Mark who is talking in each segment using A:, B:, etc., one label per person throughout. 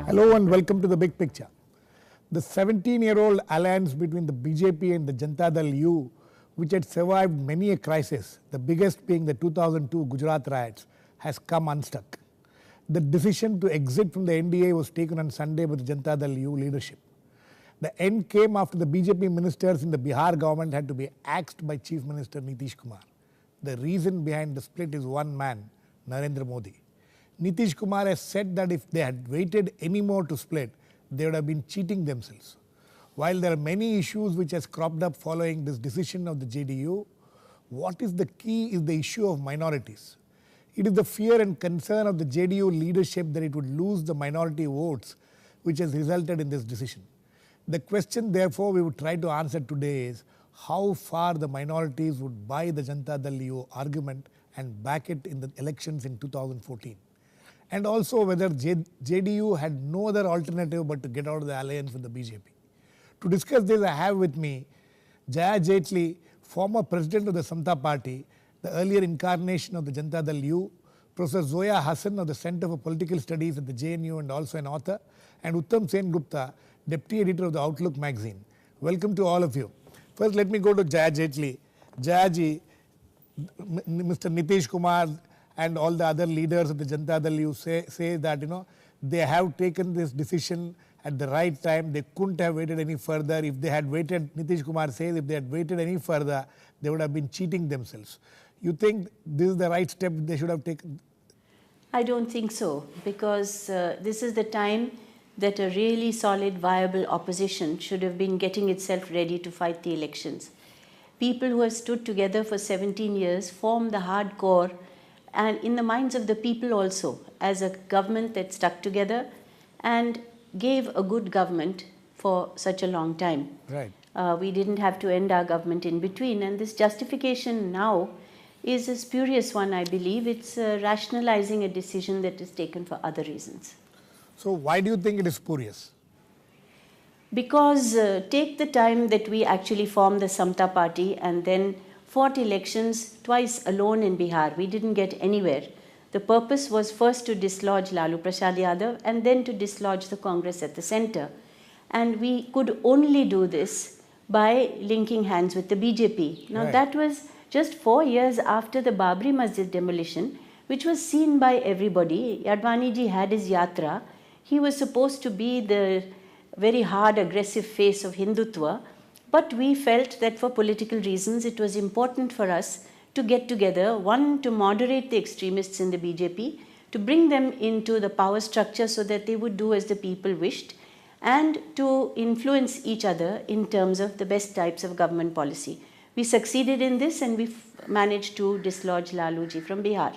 A: Hello and welcome to the big picture. The 17-year-old alliance between the BJP and the Janata Dal U, which had survived many a crisis, the biggest being the 2002 Gujarat riots, has come unstuck. The decision to exit from the NDA was taken on Sunday by the Janata Dal U leadership. The end came after the BJP ministers in the Bihar government had to be axed by Chief Minister Nitish Kumar. The reason behind the split is one man, Narendra Modi. Nitish Kumar has said that if they had waited any more to split, they would have been cheating themselves. While there are many issues which has cropped up following this decision of the JDU, what is the key is the issue of minorities. It is the fear and concern of the JDU leadership that it would lose the minority votes which has resulted in this decision. The question therefore we would try to answer today is how far the minorities would buy the Janata Dal U argument and back it in the elections in 2014. And also whether JDU had no other alternative but to get out of the alliance with the BJP. To discuss this, I have with me Jaya Jaitley, former president of the Samta Party, the earlier incarnation of the Janata Dal U, Professor Zoya Hassan of the Center for Political Studies at the JNU and also an author, and Uttam Sen Gupta, deputy editor of the Outlook magazine. Welcome to all of you. First, let me go to Jaya Jaitley. Jaya ji, Mr. Nitish Kumar and all the other leaders of the Janata Dal U say that they have taken this decision at the right time. They couldn't have waited any further. If they had waited, Nitish Kumar says, if they had waited any further, they would have been cheating themselves. You think this is the right step they should have taken?
B: I don't think so, because this is the time that a really solid, viable opposition should have been getting itself ready to fight the elections. People who have stood together for 17 years form the hard core, and in the minds of the people also, as a government that stuck together and gave a good government for such a long time.
A: Right.
B: We didn't have to end our government in between, and this justification now is a spurious one, I believe. It's rationalizing a decision that is taken for other reasons.
A: So why do you think it is spurious?
B: Because take the time that we actually formed the Samta Party and then fought elections twice alone in Bihar. We didn't get anywhere. The purpose was first to dislodge Lalu Prasad Yadav and then to dislodge the Congress at the center. And we could only do this by linking hands with the BJP. Now that was just 4 years after the Babri Masjid demolition, which was seen by everybody. Advani ji had his yatra. He was supposed to be the very hard, aggressive face of Hindutva. But we felt that for political reasons, it was important for us to get together, one, to moderate the extremists in the BJP, to bring them into the power structure so that they would do as the people wished, and to influence each other in terms of the best types of government policy. We succeeded in this, and we managed to dislodge Laluji from Bihar.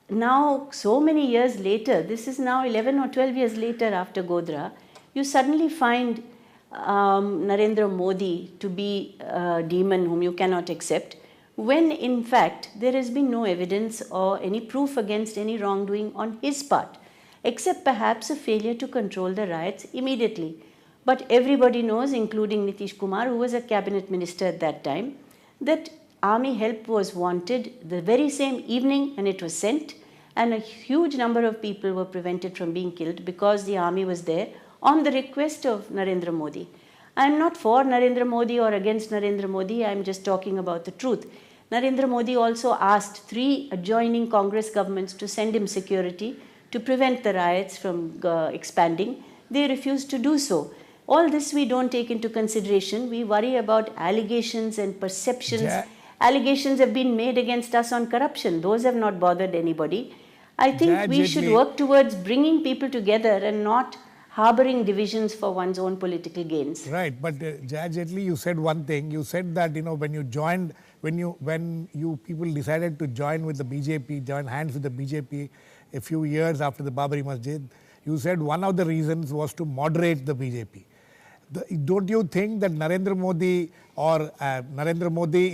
B: Now, so many years later, this is now 11 or 12 years later after Godhra, you suddenly find Narendra Modi to be a demon whom you cannot accept, when in fact there has been no evidence or any proof against any wrongdoing on his part, except perhaps a failure to control the riots immediately. But everybody knows, including Nitish Kumar, who was a cabinet minister at that time, that army help was wanted the very same evening, and it was sent, and a huge number of people were prevented from being killed because the army was there on the request of Narendra Modi. I am not for Narendra Modi or against Narendra Modi, I am just talking about the truth. Narendra Modi also asked 3 adjoining Congress governments to send him security to prevent the riots from expanding. They refused to do so. All this we don't take into consideration. We worry about allegations and perceptions. Allegations have been made against us on corruption. Those have not bothered anybody. I think we should work towards bringing people together and not harboring divisions for one's own political gains.
A: Right, but Jaya Jaitley, you said one thing. You said that when you joined, when you people decided to join with the BJP, join hands with the BJP a few years after the Babri Masjid, you said one of the reasons was to moderate the BJP. Don't you think that Narendra Modi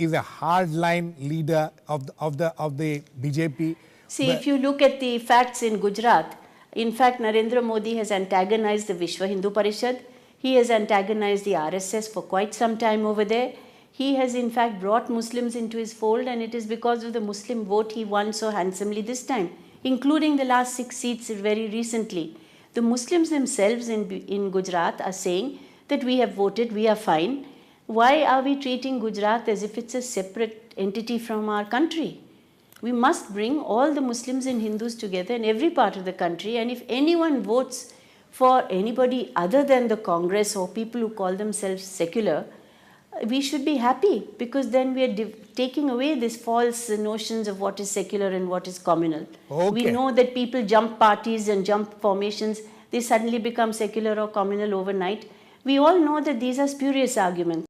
A: is a hardline leader of the BJP?
B: See, if you look at the facts in Gujarat, in fact, Narendra Modi has antagonized the Vishwa Hindu Parishad. He has antagonized the RSS for quite some time over there. He has in fact brought Muslims into his fold, and it is because of the Muslim vote he won so handsomely this time, including the last 6 seats very recently. The Muslims themselves in Gujarat are saying that we have voted, we are fine. Why are we treating Gujarat as if it's a separate entity from our country? We must bring all the Muslims and Hindus together in every part of the country, and if anyone votes for anybody other than the Congress or people who call themselves secular, we should be happy, because then we are taking away these false notions of what is secular and what is communal. We
A: Okay.
B: know that people jump parties and jump formations, they suddenly become secular or communal overnight. We all know that these are spurious arguments.